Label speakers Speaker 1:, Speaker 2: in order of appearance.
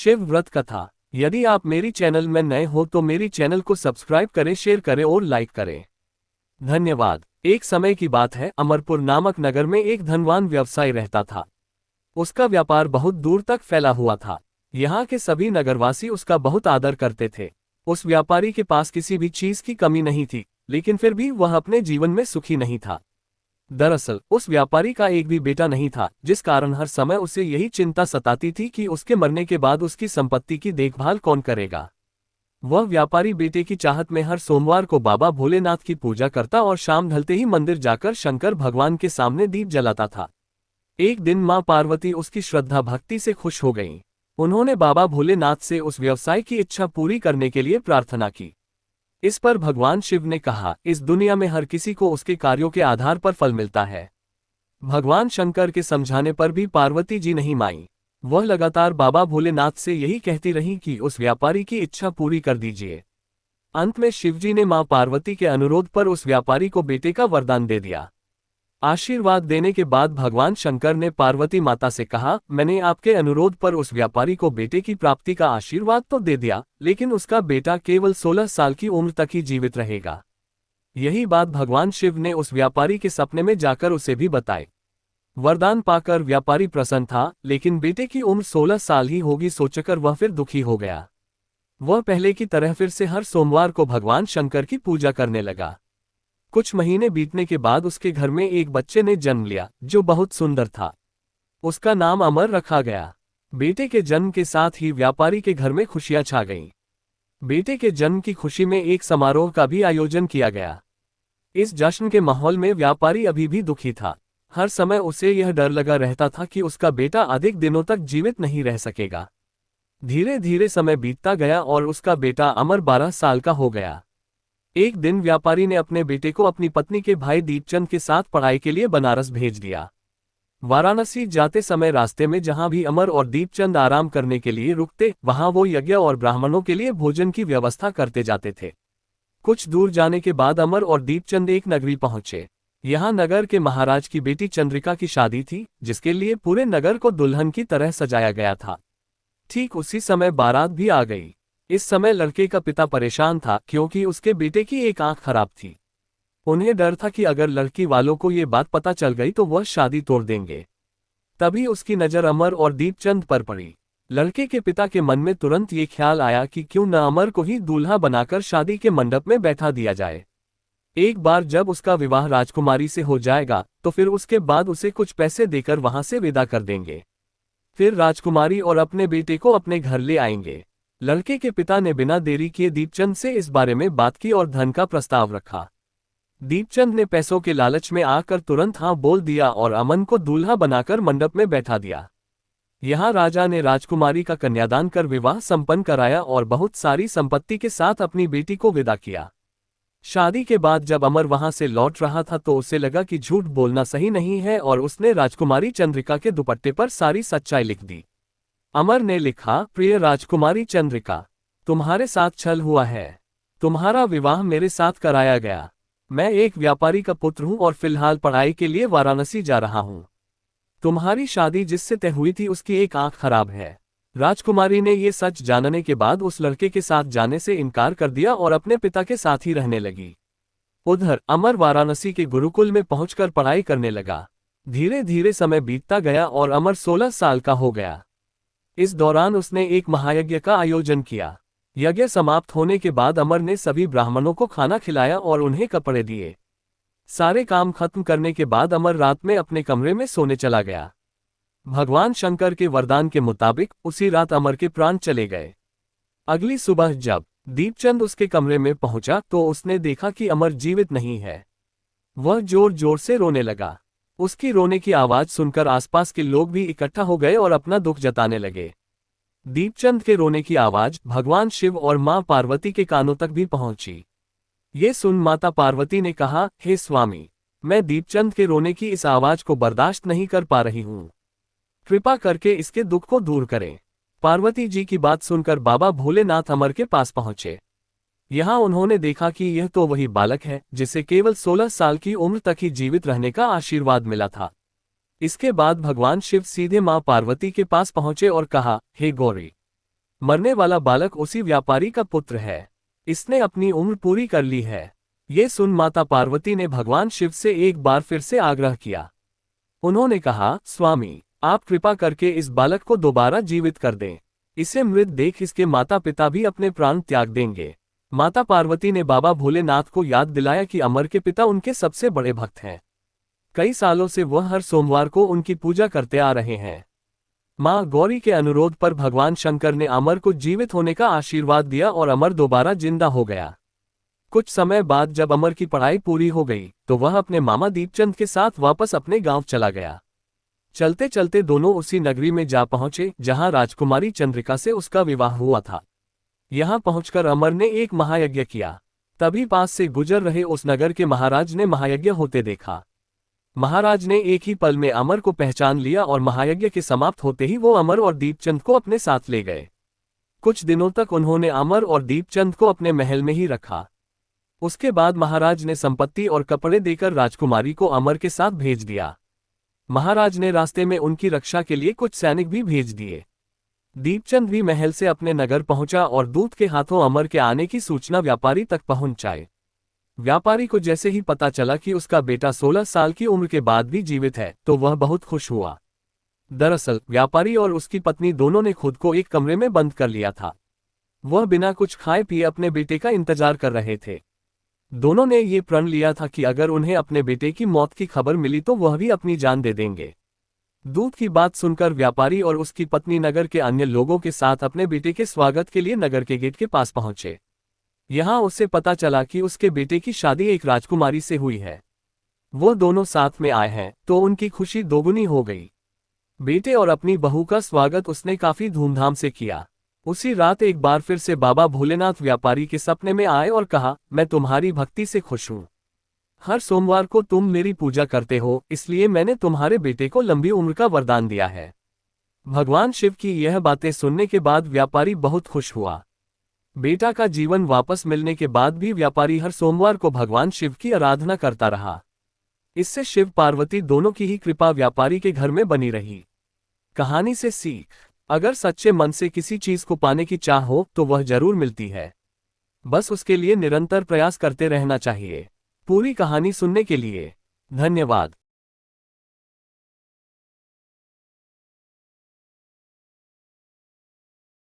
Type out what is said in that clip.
Speaker 1: शिव व्रत कथा। यदि आप मेरी चैनल में नए हो तो मेरी चैनल को सब्सक्राइब करें, शेयर करें और लाइक करें। धन्यवाद। एक समय की बात है, अमरपुर नामक नगर में एक धनवान व्यवसायी रहता था। उसका व्यापार बहुत दूर तक फैला हुआ था। यहाँ के सभी नगरवासी उसका बहुत आदर करते थे। उस व्यापारी के पास किसी भी चीज की कमी नहीं थी, लेकिन फिर भी वह अपने जीवन में सुखी नहीं था। दरअसल उस व्यापारी का एक भी बेटा नहीं था, जिस कारण हर समय उसे यही चिंता सताती थी कि उसके मरने के बाद उसकी संपत्ति की देखभाल कौन करेगा। वह व्यापारी बेटे की चाहत में हर सोमवार को बाबा भोलेनाथ की पूजा करता और शाम ढलते ही मंदिर जाकर शंकर भगवान के सामने दीप जलाता था। एक दिन मां पार्वती उसकी श्रद्धा भक्ति से खुश हो गईं। उन्होंने बाबा भोलेनाथ से उस व्यवसाय की इच्छा पूरी करने के लिए प्रार्थना की। इस पर भगवान शिव ने कहा, इस दुनिया में हर किसी को उसके कार्यों के आधार पर फल मिलता है। भगवान शंकर के समझाने पर भी पार्वती जी नहीं मानी। वह लगातार बाबा भोलेनाथ से यही कहती रही कि उस व्यापारी की इच्छा पूरी कर दीजिए। अंत में शिवजी ने मां पार्वती के अनुरोध पर उस व्यापारी को बेटे का वरदान दे दिया। आशीर्वाद देने के बाद भगवान शंकर ने पार्वती माता से कहा, मैंने आपके अनुरोध पर उस व्यापारी को बेटे की प्राप्ति का आशीर्वाद तो दे दिया, लेकिन उसका बेटा केवल 16 साल की उम्र तक ही जीवित रहेगा। यही बात भगवान शिव ने उस व्यापारी के सपने में जाकर उसे भी बताई। वरदान पाकर व्यापारी प्रसन्न था, लेकिन बेटे की उम्र 16 साल ही होगी सोचकर वह फिर दुखी हो गया। वह पहले की तरह फिर से हर सोमवार को भगवान शंकर की पूजा करने लगा। कुछ महीने बीतने के बाद उसके घर में एक बच्चे ने जन्म लिया, जो बहुत सुंदर था। उसका नाम अमर रखा गया। बेटे के जन्म के साथ ही व्यापारी के घर में खुशियां छा गईं। बेटे के जन्म की खुशी में एक समारोह का भी आयोजन किया गया। इस जश्न के माहौल में व्यापारी अभी भी दुखी था। हर समय उसे यह डर लगा रहता था कि उसका बेटा अधिक दिनों तक जीवित नहीं रह सकेगा। धीरे धीरे समय बीतता गया और उसका बेटा अमर 12 साल का हो गया। एक दिन व्यापारी ने अपने बेटे को अपनी पत्नी के भाई दीपचंद के साथ पढ़ाई के लिए बनारस भेज दिया। वाराणसी जाते समय रास्ते में जहां भी अमर और दीपचंद आराम करने के लिए रुकते, वहां वो यज्ञ और ब्राह्मणों के लिए भोजन की व्यवस्था करते जाते थे। कुछ दूर जाने के बाद अमर और दीपचंद एक नगरी पहुंचे। यहाँ नगर के महाराज की बेटी चंद्रिका की शादी थी, जिसके लिए पूरे नगर को दुल्हन की तरह सजाया गया था। ठीक उसी समय बारात भी आ गई। इस समय लड़के का पिता परेशान था, क्योंकि उसके बेटे की एक आंख खराब थी। उन्हें डर था कि अगर लड़की वालों को ये बात पता चल गई तो वह शादी तोड़ देंगे। तभी उसकी नज़र अमर और दीपचंद पर पड़ी। लड़के के पिता के मन में तुरंत ये ख्याल आया कि क्यों न अमर को ही दूल्हा बनाकर शादी के मंडप में बैठा दिया जाए। एक बार जब उसका विवाह राजकुमारी से हो जाएगा तो फिर उसके बाद उसे कुछ पैसे देकर वहां से विदा कर देंगे। फिर राजकुमारी और अपने बेटे को अपने घर ले आएंगे। लड़के के पिता ने बिना देरी किए दीपचंद से इस बारे में बात की और धन का प्रस्ताव रखा। दीपचंद ने पैसों के लालच में आकर तुरंत हाँ बोल दिया और अमन को दूल्हा बनाकर मंडप में बैठा दिया। यहाँ राजा ने राजकुमारी का कन्यादान कर विवाह संपन्न कराया और बहुत सारी संपत्ति के साथ अपनी बेटी को विदा किया। शादी के बाद जब अमर वहां से लौट रहा था तो उसे लगा कि झूठ बोलना सही नहीं है और उसने राजकुमारी चंद्रिका के दुपट्टे पर सारी सच्चाई लिख दी। अमर ने लिखा, प्रिय राजकुमारी चंद्रिका, तुम्हारे साथ छल हुआ है। तुम्हारा विवाह मेरे साथ कराया गया। मैं एक व्यापारी का पुत्र हूं और फिलहाल पढ़ाई के लिए वाराणसी जा रहा हूं। तुम्हारी शादी जिससे तय हुई थी उसकी एक आंख खराब है। राजकुमारी ने ये सच जानने के बाद उस लड़के के साथ जाने से इनकार कर दिया और अपने पिता के साथ ही रहने लगी। उधर अमर वाराणसी के गुरुकुल में पहुंचकर पढ़ाई करने लगा। धीरे धीरे समय बीतता गया और अमर 16 साल का हो गया। इस दौरान उसने एक महायज्ञ का आयोजन किया। यज्ञ समाप्त होने के बाद अमर ने सभी ब्राह्मणों को खाना खिलाया और उन्हें कपड़े दिए। सारे काम खत्म करने के बाद अमर रात में अपने कमरे में सोने चला गया। भगवान शंकर के वरदान के मुताबिक उसी रात अमर के प्राण चले गए। अगली सुबह जब दीपचंद उसके कमरे में पहुंचा तो उसने देखा कि अमर जीवित नहीं है। वह जोर जोर से रोने लगा। उसकी रोने की आवाज सुनकर आसपास के लोग भी इकट्ठा हो गए और अपना दुख जताने लगे। दीपचंद के रोने की आवाज भगवान शिव और मां पार्वती के कानों तक भी पहुंची। ये सुन माता पार्वती ने कहा, हे स्वामी, मैं दीपचंद के रोने की इस आवाज को बर्दाश्त नहीं कर पा रही हूं। कृपा करके इसके दुख को दूर करें। पार्वती जी की बात सुनकर बाबा भोलेनाथ अमर के पास पहुंचे। यहाँ उन्होंने देखा कि यह तो वही बालक है जिसे केवल 16 साल की उम्र तक ही जीवित रहने का आशीर्वाद मिला था। इसके बाद भगवान शिव सीधे मां पार्वती के पास पहुंचे और कहा, हे गौरी, मरने वाला बालक उसी व्यापारी का पुत्र है। इसने अपनी उम्र पूरी कर ली है। ये सुन माता पार्वती ने भगवान शिव से एक बार फिर से आग्रह किया। उन्होंने कहा, स्वामी, आप कृपा करके इस बालक को दोबारा जीवित कर दें। इसे मृत देख इसके माता पिता भी अपने प्राण त्याग देंगे। माता पार्वती ने बाबा भोलेनाथ को याद दिलाया कि अमर के पिता उनके सबसे बड़े भक्त हैं। कई सालों से वह हर सोमवार को उनकी पूजा करते आ रहे हैं। मां गौरी के अनुरोध पर भगवान शंकर ने अमर को जीवित होने का आशीर्वाद दिया और अमर दोबारा जिंदा हो गया। कुछ समय बाद जब अमर की पढ़ाई पूरी हो गई तो वह अपने मामा दीपचंद के साथ वापस अपने गांव चला गया। चलते चलते दोनों उसी नगरी में जा पहुंचे जहां राजकुमारी चंद्रिका से उसका विवाह हुआ था। यहां पहुंचकर अमर ने एक महायज्ञ किया। तभी पास से गुजर रहे उस नगर के महाराज ने महायज्ञ होते देखा। महाराज ने एक ही पल में अमर को पहचान लिया और महायज्ञ के समाप्त होते ही वो अमर और दीपचंद को अपने साथ ले गए। कुछ दिनों तक उन्होंने अमर और दीपचंद को अपने महल में ही रखा। उसके बाद महाराज ने संपत्ति और कपड़े देकर राजकुमारी को अमर के साथ भेज दिया। महाराज ने रास्ते में उनकी रक्षा के लिए कुछ सैनिक भी भेज दिए। दीपचंद भी महल से अपने नगर पहुंचा और दूत के हाथों अमर के आने की सूचना व्यापारी तक पहुंचाई। व्यापारी को जैसे ही पता चला कि उसका बेटा 16 साल की उम्र के बाद भी जीवित है तो वह बहुत खुश हुआ। दरअसल व्यापारी और उसकी पत्नी दोनों ने खुद को एक कमरे में बंद कर लिया था। वह बिना कुछ खाए पिए अपने बेटे का इंतजार कर रहे थे। दोनों ने ये प्रण लिया था कि अगर उन्हें अपने बेटे की मौत की खबर मिली तो वह भी अपनी जान दे देंगे। दूत की बात सुनकर व्यापारी और उसकी पत्नी नगर के अन्य लोगों के साथ अपने बेटे के स्वागत के लिए नगर के गेट के पास पहुंचे। यहां उसे पता चला कि उसके बेटे की शादी एक राजकुमारी से हुई है। वो दोनों साथ में आए हैं तो उनकी खुशी दोगुनी हो गई। बेटे और अपनी बहू का स्वागत उसने काफी धूमधाम से किया। उसी रात एक बार फिर से बाबा भोलेनाथ व्यापारी के सपने में आए और कहा, मैं तुम्हारी भक्ति से खुश हूं। हर सोमवार को तुम मेरी पूजा करते हो, इसलिए मैंने तुम्हारे बेटे को लंबी उम्र का वरदान दिया है। भगवान शिव की यह बातें सुनने के बाद व्यापारी बहुत खुश हुआ। बेटा का जीवन वापस मिलने के बाद भी व्यापारी हर सोमवार को भगवान शिव की आराधना करता रहा। इससे शिव पार्वती दोनों की ही कृपा व्यापारी के घर में बनी रही। कहानी से सीख, अगर सच्चे मन से किसी चीज को पाने की चाह हो तो वह जरूर मिलती है। बस उसके लिए निरंतर प्रयास करते रहना चाहिए। पूरी कहानी सुनने के लिए धन्यवाद।